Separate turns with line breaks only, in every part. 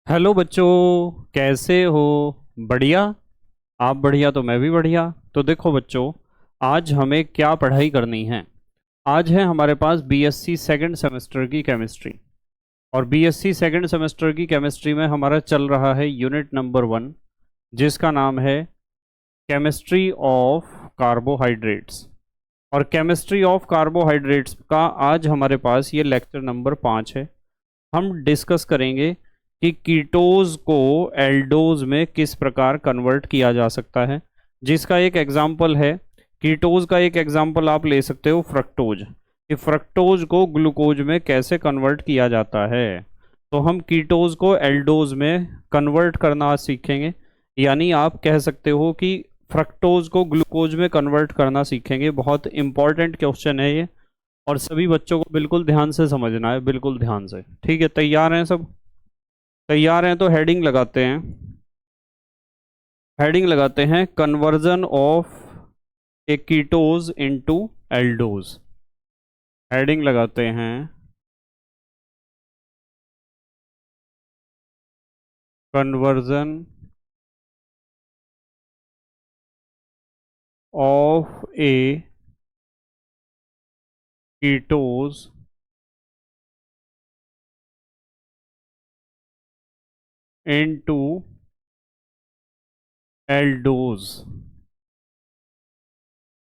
Hello बच्चों, कैसे हो? बढ़िया। आप बढ़िया तो मैं भी बढ़िया। तो देखो बच्चों, आज हमें क्या पढ़ाई करनी है। आज है हमारे पास बीएससी सेकंड सेमेस्टर की केमिस्ट्री। और बीएससी सेकंड सेमेस्टर की केमिस्ट्री में हमारा चल रहा है यूनिट नंबर 1, जिसका नाम है केमिस्ट्री ऑफ कार्बोहाइड्रेट्स। और केमिस्ट्री ऑफ कार्बोहाइड्रेट्स का आज हमारे पास ये लेक्चर नंबर 5 है। हम डिस्कस करेंगे कि कीटोज को एल्डोज में किस प्रकार कन्वर्ट किया जा सकता है, जिसका एक एग्जाम्पल है। कीटोज का एक एग्जाम्पल आप ले सकते हो फ्रक्टोज, कि फ्रक्टोज को ग्लूकोज में कैसे कन्वर्ट किया जाता है। तो हम कीटोज को एल्डोज में कन्वर्ट करना सीखेंगे, यानी आप कह सकते हो कि फ्रक्टोज को ग्लूकोज में कन्वर्ट करना सीखेंगे। बहुत इंपॉर्टेंट क्वेश्चन है ये, और सभी बच्चों को बिल्कुल ध्यान से समझना है, बिल्कुल ध्यान से। ठीक है, तैयार हैं सब? तैयार हैं तो हेडिंग लगाते हैं। हेडिंग लगाते हैं, conversion of a ketose into aldose. Heading लगाते हैं, conversion of a ketose into aldose.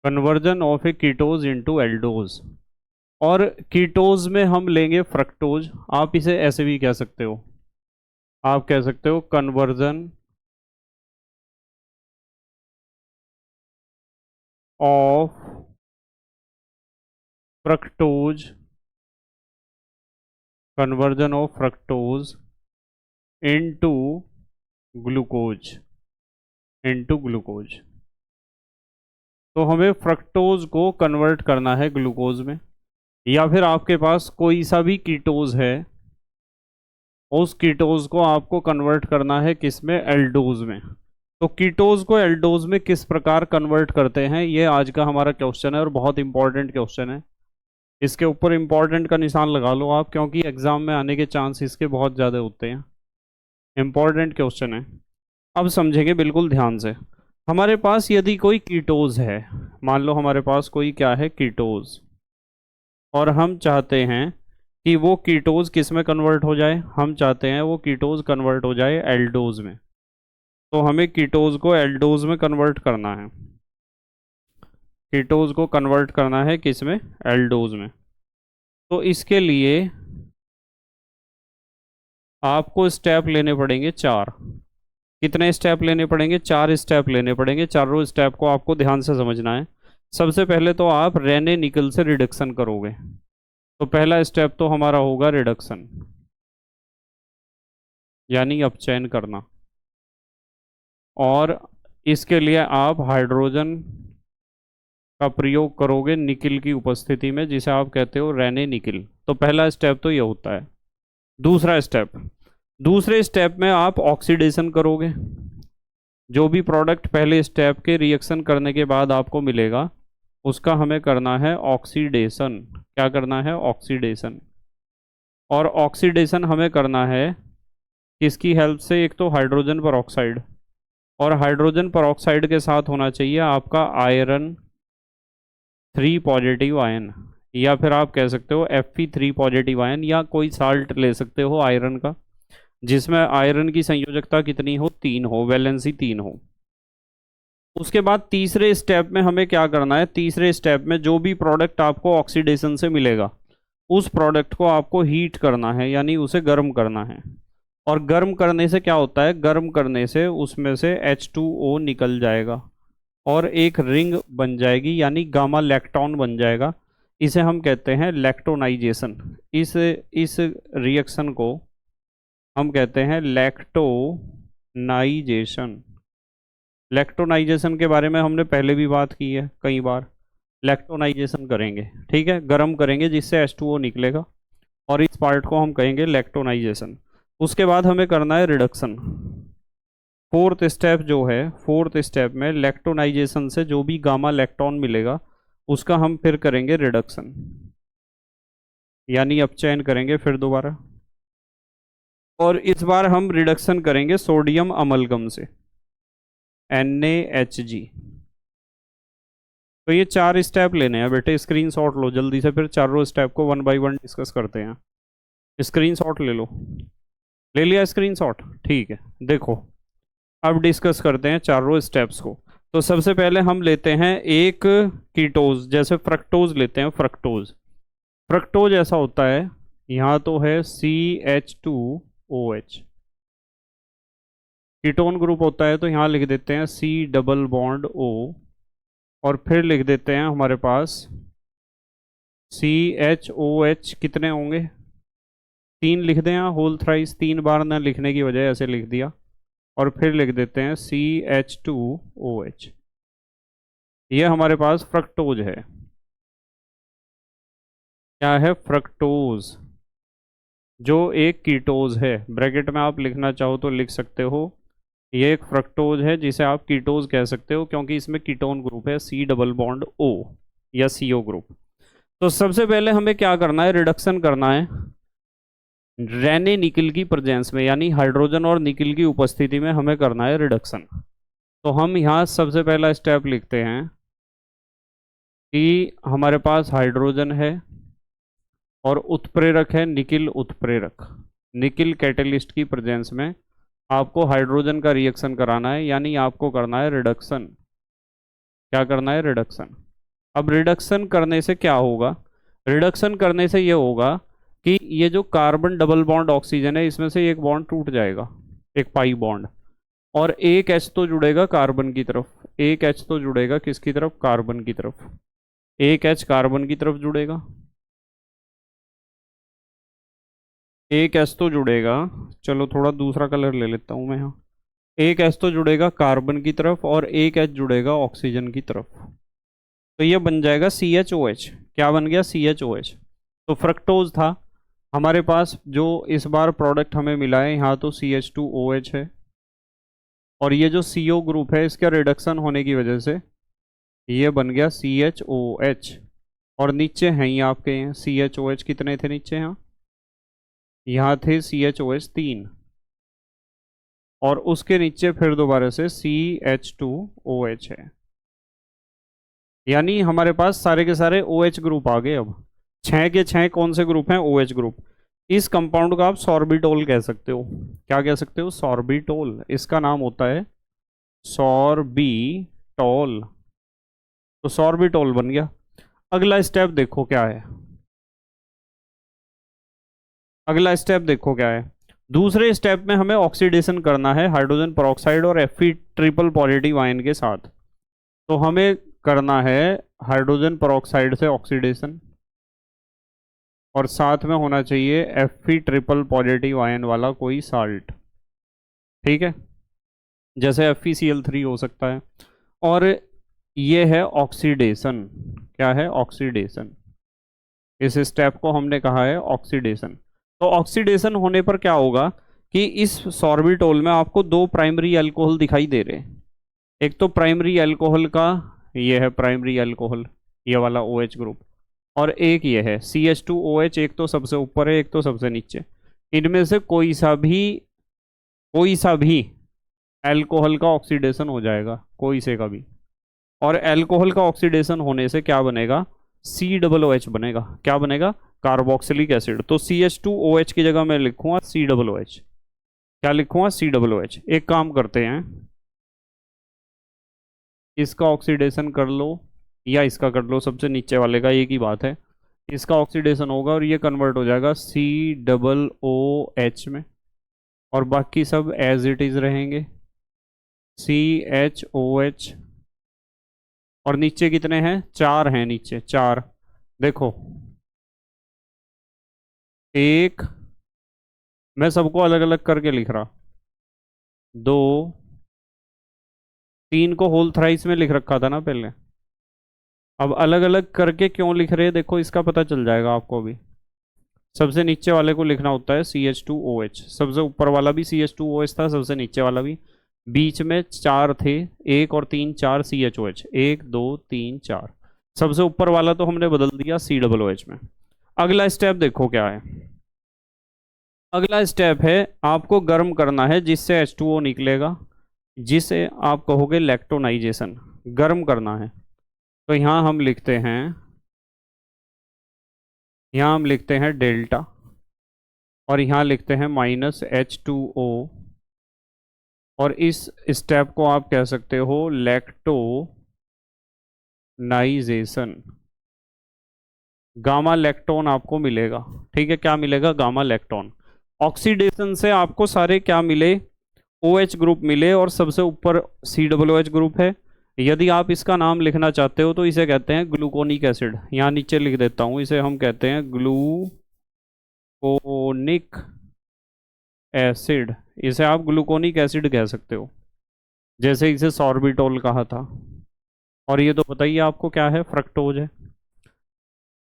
Conversion of a ketose into aldose. और कीटोज में हम लेंगे फ्रक्टोज। आप इसे ऐसे भी कह सकते हो, आप कह सकते हो conversion of fructose, conversion of fructose into glucose, into glucose. तो हमें फ्रक्टोज को कन्वर्ट करना है ग्लूकोज में, या फिर आपके पास कोई सा भी कीटोज है, उस कीटोज को आपको कन्वर्ट करना है किस में? एल्डोज में। तो कीटोज को एल्डोज में किस प्रकार कन्वर्ट करते हैं, ये आज का हमारा क्वेश्चन है, और बहुत इंपॉर्टेंट क्वेश्चन है। इसके ऊपर इंपॉर्टेंट का निशान लगा लो आप, क्योंकि एग्जाम में आने के चांस इसके बहुत ज़्यादा होते हैं। इंपॉर्टेंट क्वेश्चन है। अब समझेंगे बिल्कुल ध्यान से। हमारे पास यदि कोई कीटोज है, मान लो हमारे पास कोई क्या है, कीटोज, और हम चाहते हैं कि वो कीटोज किस में कन्वर्ट हो जाए। हम चाहते हैं वो कीटोज कन्वर्ट हो जाए एल्डोज में। तो हमें कीटोज को एल्डोज में कन्वर्ट करना है। कीटोज को कन्वर्ट करना है किस में? एल्डोज में। तो इसके लिए आपको स्टेप लेने पड़ेंगे 4। कितने स्टेप लेने पड़ेंगे? 4 स्टेप लेने पड़ेंगे। चारों स्टेप को आपको ध्यान से समझना है। सबसे पहले तो आप रेने निकल से रिडक्शन करोगे। तो पहला स्टेप तो हमारा होगा रिडक्शन, यानी अपचयन करना। और इसके लिए आप हाइड्रोजन का प्रयोग करोगे निकिल की उपस्थिति में, जिसे आप कहते हो रेने निकिल। तो पहला स्टेप तो ये होता है। दूसरा स्टेप, दूसरे स्टेप में आप ऑक्सीडेशन करोगे। जो भी प्रोडक्ट पहले स्टेप के रिएक्शन करने के बाद आपको मिलेगा, उसका हमें करना है ऑक्सीडेशन। क्या करना है? ऑक्सीडेशन। और ऑक्सीडेशन हमें करना है किसकी हेल्प से? एक तो हाइड्रोजन पर ऑक्साइड, और हाइड्रोजन पर ऑक्साइड के साथ होना चाहिए आपका आयरन 3 पॉजिटिव आयन, या फिर आप कह सकते हो Fe3 पॉजिटिव आयन, या कोई साल्ट ले सकते हो आयरन का, जिसमें आयरन की संयोजकता कितनी हो? 3 हो, वैलेंसी 3 हो। उसके बाद तीसरे स्टेप में हमें क्या करना है? तीसरे स्टेप में जो भी प्रोडक्ट आपको ऑक्सीडेशन से मिलेगा, उस प्रोडक्ट को आपको हीट करना है, यानी उसे गर्म करना है। और गर्म करने से क्या होता है? गर्म करने से उसमें से H2O निकल जाएगा और एक रिंग बन जाएगी, यानी गामा लैक्टोन बन जाएगा। इसे हम कहते हैं लैक्टोनाइजेशन। इस रिएक्शन को हम कहते हैं लैक्टोनाइजेशन। लैक्टोनाइजेशन के बारे में हमने पहले भी बात की है कई बार। लैक्टोनाइजेशन करेंगे, ठीक है, गर्म करेंगे जिससे H2O निकलेगा, और इस पार्ट को हम कहेंगे लैक्टोनाइजेशन। उसके बाद हमें करना है रिडक्शन। फोर्थ स्टेप जो है, फोर्थ स्टेप में लैक्टोनाइजेशन से जो भी गामा लैक्टोन मिलेगा, उसका हम फिर करेंगे रिडक्शन, यानी अपचयन करेंगे फिर दोबारा। और इस बार हम रिडक्शन करेंगे सोडियम अमलगम से, NaHG। तो ये 4 स्टेप लेने हैं बेटे, स्क्रीनशॉट लो जल्दी से, फिर चारों स्टेप को 1 बाय 1 डिस्कस करते हैं। स्क्रीनशॉट ले लो, ले लिया स्क्रीनशॉट? ठीक है, देखो अब डिस्कस करते हैं चारों स्टेप्स को। तो सबसे पहले हम लेते हैं एक कीटोज, जैसे फ्रक्टोज लेते हैं। फ्रक्टोज, फ्रक्टोज ऐसा होता है, यहाँ तो है CH2OH, कीटोन ग्रुप होता है, तो यहाँ लिख देते हैं C डबल बॉन्ड O, और फिर लिख देते हैं हमारे पास CHOH। कितने होंगे? 3 लिख दें, यहाँ होल थ्राइस, 3 बार ना लिखने की वजह ऐसे लिख दिया, और फिर लिख देते हैं CH2OH। ये हमारे पास फ्रक्टोज है। क्या है? फ्रक्टोज, जो एक कीटोज है। ब्रैकेट में आप लिखना चाहो तो लिख सकते हो, ये एक फ्रक्टोज है जिसे आप कीटोज कह सकते हो, क्योंकि इसमें कीटोन ग्रुप है C डबल बॉन्ड O या CO ग्रुप। तो सबसे पहले हमें क्या करना है? रिडक्शन करना है रेने निकिल की प्रेजेंस में, यानी हाइड्रोजन और निकिल की उपस्थिति में हमें करना है रिडक्शन। तो हम यहाँ सबसे पहला स्टेप लिखते हैं कि हमारे पास हाइड्रोजन है और उत्प्रेरक है निकिल उत्प्रेरक। निकिल कैटेलिस्ट की प्रेजेंस में आपको हाइड्रोजन का रिएक्शन कराना है, यानी आपको करना है रिडक्शन। क्या करना है? रिडक्शन। अब रिडक्शन करने से क्या होगा? रिडक्शन करने से ये होगा कि ये जो कार्बन डबल बॉन्ड ऑक्सीजन है, इसमें से एक बॉन्ड टूट जाएगा, एक पाई बॉन्ड, और एक H तो जुड़ेगा कार्बन की तरफ। एक H तो जुड़ेगा किसकी तरफ? कार्बन की तरफ। एक H कार्बन की तरफ जुड़ेगा, एक H तो जुड़ेगा, चलो थोड़ा दूसरा कलर ले लेता हूँ मैं यहाँ। एक H तो जुड़ेगा कार्बन की तरफ और एक H जुड़ेगा ऑक्सीजन की तरफ। तो ये बन जाएगा CHOH। क्या बन गया? CHOH। तो फ्रक्टोज था हमारे पास, जो इस बार प्रोडक्ट हमें मिला है, यहाँ तो CH2OH है, और ये जो CO ग्रुप है इसका रिडक्शन होने की वजह से ये बन गया CHOH। और नीचे हैं ये आपके CHOH कितने थे नीचे? यहाँ थे CHOH 3, और उसके नीचे फिर दोबारा से CH2OH है। यानी हमारे पास सारे के सारे OH ग्रुप आ गए। अब 6 के 6 कौन से ग्रुप हैं? OH group. इस कंपाउंड को आप सॉर्बिटोल कह सकते हो। क्या कह सकते हो? सॉर्बिटोल। इसका नाम होता है सॉर्बिटोल। तो सॉर्बिटोल बन गया। अगला स्टेप देखो क्या है। अगला स्टेप देखो क्या है। दूसरे स्टेप में हमें ऑक्सीडेशन करना है हाइड्रोजन पेरोक्साइड और Fe ट्रिपल पॉजिटिव आयन के साथ। तो हमें करना है हाइड्रोजन पेरोक्साइड से ऑक्सीडेशन, और साथ में होना चाहिए Fe ट्रिपल पॉजिटिव आयन वाला कोई साल्ट। ठीक है, जैसे FeCl3 हो सकता है। और ये है ऑक्सीडेशन। क्या है? ऑक्सीडेशन। इस स्टेप को हमने कहा है ऑक्सीडेशन। तो ऑक्सीडेशन होने पर क्या होगा कि इस सॉर्बिटोल में आपको 2 प्राइमरी अल्कोहल दिखाई दे रहे हैं। एक तो प्राइमरी अल्कोहल का, ये है प्राइमरी अल्कोहल, ये वाला OH ग्रुप, और एक ये है CH2OH। एक तो सबसे ऊपर है, एक तो सबसे नीचे। इनमें से कोई सा भी अल्कोहल का ऑक्सीडेशन हो जाएगा, कोई से का भी। और अल्कोहल का ऑक्सीडेशन होने से क्या बनेगा? COOH बनेगा। क्या बनेगा? Carboxylic acid. तो CH2OH की जगह मैं लिखूंगा COOH। क्या लिखूंगा? COOH। एक काम करते हैं, इसका ऑक्सीडेशन कर लो या इसका कर लो, सबसे नीचे वाले का एक ही बात है। इसका ऑक्सीडेशन होगा और ये कन्वर्ट हो जाएगा COOH में, और बाकी सब एज इट इज रहेंगे CHOH। और नीचे कितने हैं? 4 हैं नीचे, 4। देखो, एक, मैं सबको अलग अलग करके लिख रहा, 2, 3 को होल थ्राइस में लिख रखा था ना पहले। अब अलग अलग करके क्यों लिख रहे हैं, देखो इसका पता चल जाएगा आपको भी। सबसे नीचे वाले को लिखना होता है CH2OH, सबसे ऊपर वाला भी CH2OH था, सबसे नीचे वाला भी। बीच में 4 थे, 1 और 3, 4 CHOH, 1 2 3 4। सबसे ऊपर वाला तो हमने बदल दिया COOH में। अगला स्टेप देखो क्या है। अगला स्टेप है आपको गर्म करना है जिससे H2O निकलेगा, जिसे आप कहोगे लैक्टोनाइजेशन। गर्म करना है तो यहाँ हम लिखते हैं डेल्टा, और यहाँ लिखते हैं -H2O, और इस स्टेप को आप कह सकते हो लैक्टोनाइजेशन। गामा लैक्टोन आपको मिलेगा। ठीक है, क्या मिलेगा? Gamma lactone. ऑक्सीडेशन से आपको सारे क्या मिले? OH ग्रुप मिले, और सबसे ऊपर COOH ग्रुप है। यदि आप इसका नाम लिखना चाहते हो तो इसे कहते हैं ग्लूकोनिक एसिड। यहाँ नीचे लिख देता हूँ, इसे हम कहते हैं ग्लूकोनिक एसिड। इसे आप ग्लूकोनिक एसिड कह सकते हो, जैसे इसे सॉर्बिटोल कहा था। और ये तो बताइए आपको क्या है? फ्रक्टोज है।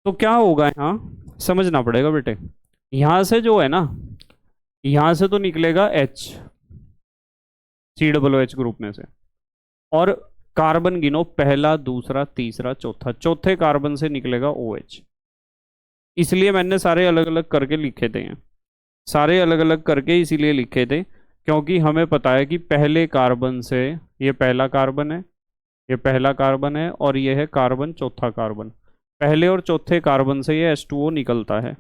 तो क्या होगा यहाँ, समझना पड़ेगा बेटे। यहाँ से जो है ना, यहाँ से तो निकलेगा H, COOH ग्रुप में से, और कार्बन गिनो, पहला, दूसरा, तीसरा, चौथा। चौथे कार्बन से निकलेगा OH। इसलिए मैंने सारे अलग अलग करके लिखे थे हैं। सारे अलग अलग करके इसीलिए लिखे थे क्योंकि हमें पता है कि पहले कार्बन से, ये पहला कार्बन है, ये पहला कार्बन है, और ये है कार्बन, चौथा कार्बन। पहले और चौथे कार्बन से ये H2O निकलता है।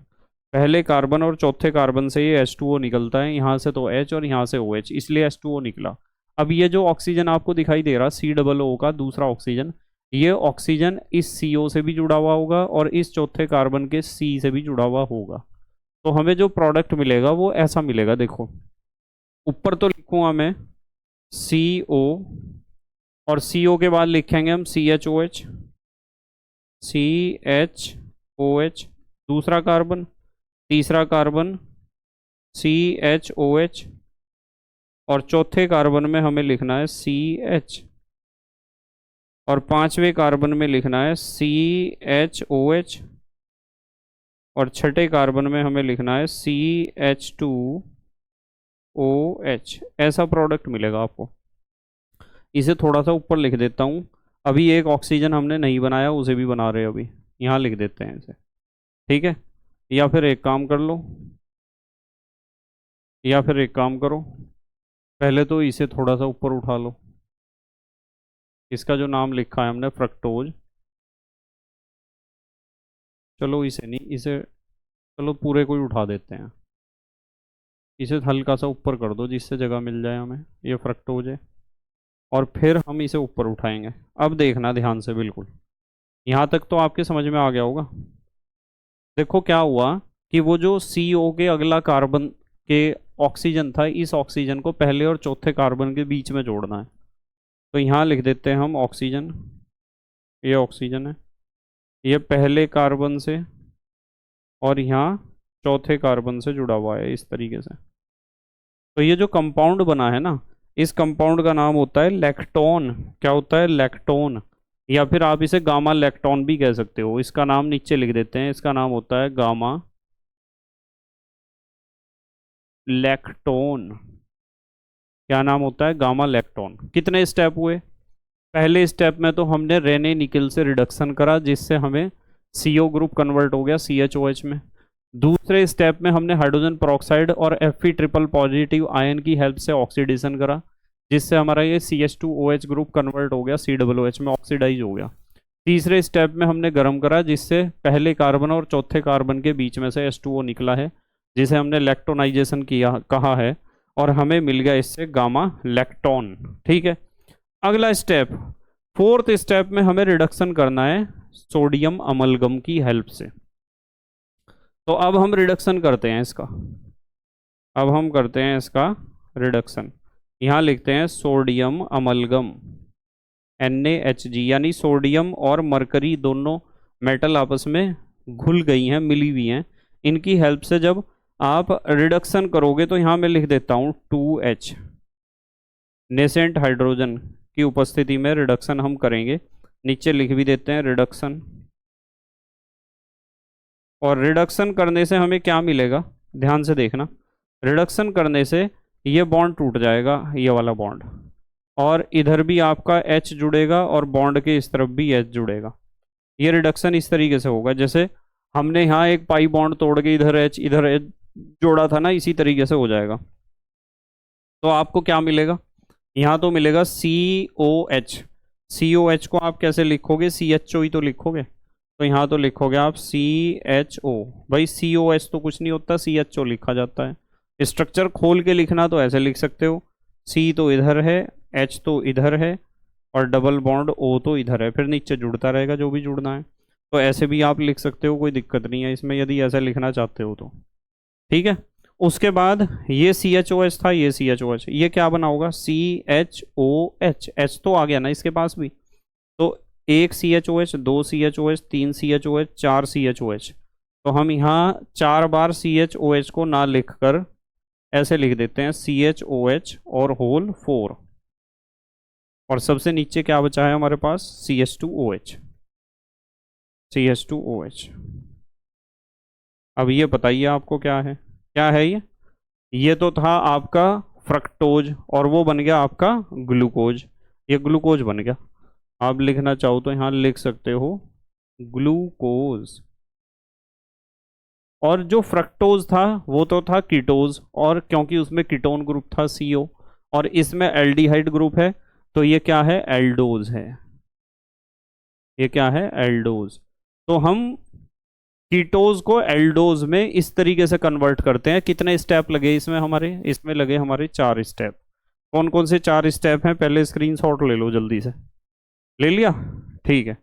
पहले कार्बन और चौथे कार्बन से ये H2O निकलता है। यहाँ से तो H और यहाँ से OH, इसलिए H2O निकला। अब ये जो ऑक्सीजन आपको दिखाई दे रहा COO का दूसरा ऑक्सीजन, ये ऑक्सीजन इस CO से भी जुड़ा हुआ होगा और इस चौथे कार्बन के C से भी जुड़ा हुआ होगा। तो हमें जो प्रोडक्ट मिलेगा वो ऐसा मिलेगा। देखो, ऊपर तो लिखूंगा मैं CO, और CO के बाद लिखेंगे हम CHOH, दूसरा कार्बन, तीसरा कार्बन CHOH, और चौथे कार्बन में हमें लिखना है CH, और पांचवें कार्बन में लिखना है CHOH, और छठे कार्बन में हमें लिखना है CH2OH। ऐसा प्रोडक्ट मिलेगा आपको। इसे थोड़ा सा ऊपर लिख देता हूँ। अभी एक ऑक्सीजन हमने नहीं बनाया, उसे भी बना रहे हैं अभी। यहाँ लिख देते हैं इसे, ठीक है। या फिर एक काम कर लो, या फिर एक काम करो, पहले तो इसे थोड़ा सा ऊपर उठा लो। इसका जो नाम लिखा है हमने फ्रक्टोज, चलो इसे नहीं, इसे चलो पूरे को ही उठा देते हैं। इसे हल्का सा ऊपर कर दो जिससे जगह मिल जाए हमें। ये फ्रक्टोज है, और फिर हम इसे ऊपर उठाएंगे। अब देखना ध्यान से, बिल्कुल यहाँ तक तो आपके समझ में आ गया होगा। देखो क्या हुआ कि वो जो CO के अगला कार्बन के ऑक्सीजन था, इस ऑक्सीजन को पहले और चौथे कार्बन के बीच में जोड़ना है। तो यहाँ लिख देते हैं हम ऑक्सीजन। ये ऑक्सीजन है, ये पहले कार्बन से और यहाँ चौथे कार्बन से जुड़ा हुआ है इस तरीके से। तो ये जो कंपाउंड बना है ना, इस कंपाउंड का नाम होता है लैक्टोन। क्या होता है? लैक्टोन। या फिर आप इसे गामा लैक्टोन भी कह सकते हो। इसका नाम नीचे लिख देते हैं, इसका नाम होता है गामा लैक्टोन। क्या नाम होता है? Gamma lactone. कितने स्टेप हुए? पहले स्टेप में तो हमने रेने निकल से रिडक्शन करा, जिससे हमें CO ग्रुप कन्वर्ट हो गया CHOH में। दूसरे स्टेप में हमने हाइड्रोजन पेरोक्साइड और Fe ट्रिपल पॉजिटिव आयन की हेल्प से ऑक्सीडेशन करा, जिससे हमारा ये CH2OH ग्रुप कन्वर्ट हो गया COOH में, ऑक्सीडाइज हो गया। तीसरे स्टेप में हमने गर्म करा, जिससे पहले कार्बन और चौथे कार्बन के बीच में से H2O निकला है, जिसे हमने लैक्टोनाइजेशन किया कहा है, और हमें मिल गया इससे गामा लैक्टोन। ठीक है, अगला स्टेप, फोर्थ स्टेप में हमें रिडक्शन करना है सोडियम अमलगम की हेल्प से। तो अब हम रिडक्शन करते हैं इसका। अब हम करते हैं इसका रिडक्शन। यहाँ लिखते हैं सोडियम अमलगम NaHG, यानी सोडियम और मरकरी दोनों मेटल आपस में घुल गई हैं, मिली हुई हैं। इनकी हेल्प से जब आप रिडक्शन करोगे तो यहाँ मैं लिख देता हूँ 2H। नेसेंट हाइड्रोजन की उपस्थिति में रिडक्शन हम करेंगे। नीचे लिख भी देते हैं रिडक्शन। और रिडक्शन करने से हमें क्या मिलेगा, ध्यान से देखना। रिडक्शन करने से ये बॉन्ड टूट जाएगा, ये वाला बॉन्ड, और इधर भी आपका H जुड़ेगा और बॉन्ड के इस तरफ भी H जुड़ेगा। ये रिडक्शन इस तरीके से होगा, जैसे हमने यहाँ एक पाई बॉन्ड तोड़ के इधर H इधर H जोड़ा था ना, इसी तरीके से हो जाएगा। तो आपको क्या मिलेगा, यहाँ तो मिलेगा COH। COH को आप कैसे लिखोगे, CHO ही तो लिखोगे। तो यहाँ तो लिखोगे आप CHO। भाई COH तो कुछ नहीं होता, CHO लिखा जाता है। स्ट्रक्चर खोल के लिखना तो ऐसे लिख सकते हो, C तो इधर है, H तो इधर है, और डबल बॉन्ड O तो इधर है, फिर नीचे जुड़ता रहेगा जो भी जुड़ना है। तो ऐसे भी आप लिख सकते हो, कोई दिक्कत नहीं है इसमें, यदि ऐसा लिखना चाहते हो तो। ठीक है। उसके बाद ये CHOH था, ये CHOH, ये क्या बना होगा, CHOH। H तो आ गया ना इसके पास भी। तो एक CHOH, दो CHOH, तीन CHOH, चार CHOH। तो हम यहाँ 4 बार CHOH को ना लिखकर ऐसे लिख देते हैं CHOH और होल 4। और सबसे नीचे क्या बचा है हमारे पास, CH2OH। CH2OH। अब ये बताइए आपको क्या है, क्या है ये तो था आपका फ्रक्टोज, और वो बन गया आपका ग्लूकोज। ये ग्लूकोज बन गया। आप लिखना चाहो तो यहाँ लिख सकते हो ग्लूकोज। और जो फ्रक्टोज था वो तो था कीटोज, और क्योंकि उसमें कीटोन ग्रुप था CO, और इसमें एल्डिहाइड ग्रुप है, तो ये क्या है, एल्डोज है। ये क्या है, एल्डोज। तो हम कीटोज को एल्डोज में इस तरीके से कन्वर्ट करते हैं। कितने स्टेप लगे इसमें हमारे, इसमें लगे हमारे 4 स्टेप। कौन कौन से 4 स्टेप हैं, पहले स्क्रीनशॉट ले लो जल्दी से। ले लिया, ठीक है।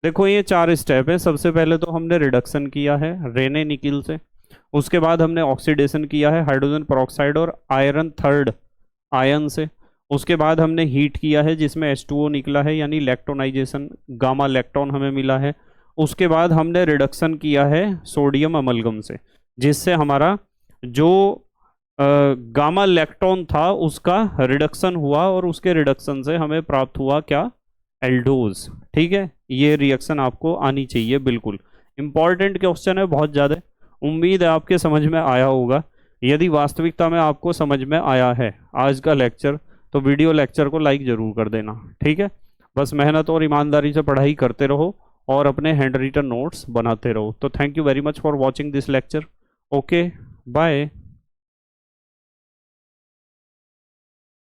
देखो ये 4 स्टेप है। सबसे पहले तो हमने रिडक्शन किया है रेने निकिल से। उसके बाद हमने ऑक्सीडेशन किया है हाइड्रोजन पेरोक्साइड और आयरन थर्ड आयन से। उसके बाद हमने हीट किया है जिसमें H2O निकला है, यानी इलेक्ट्रोनाइजेशन, गामा इलेक्ट्रॉन हमें मिला है। उसके बाद हमने रिडक्शन किया है सोडियम अमलगम से, जिससे हमारा जो गामा इलेक्ट्रॉन था उसका रिडक्शन हुआ, और उसके रिडक्शन से हमें प्राप्त हुआ क्या, एल्डोज। ठीक है, ये रिएक्शन आपको आनी चाहिए बिल्कुल। इंपॉर्टेंट क्वेश्चन है बहुत ज़्यादा। उम्मीद है आपके समझ में आया होगा। यदि वास्तविकता में आपको समझ में आया है आज का लेक्चर, तो वीडियो लेक्चर को लाइक ज़रूर कर देना। ठीक है, बस मेहनत और ईमानदारी से पढ़ाई करते रहो और अपने हैंड रिटन नोट्स बनाते रहो। तो thank you very much for watching this lecture. Okay, bye.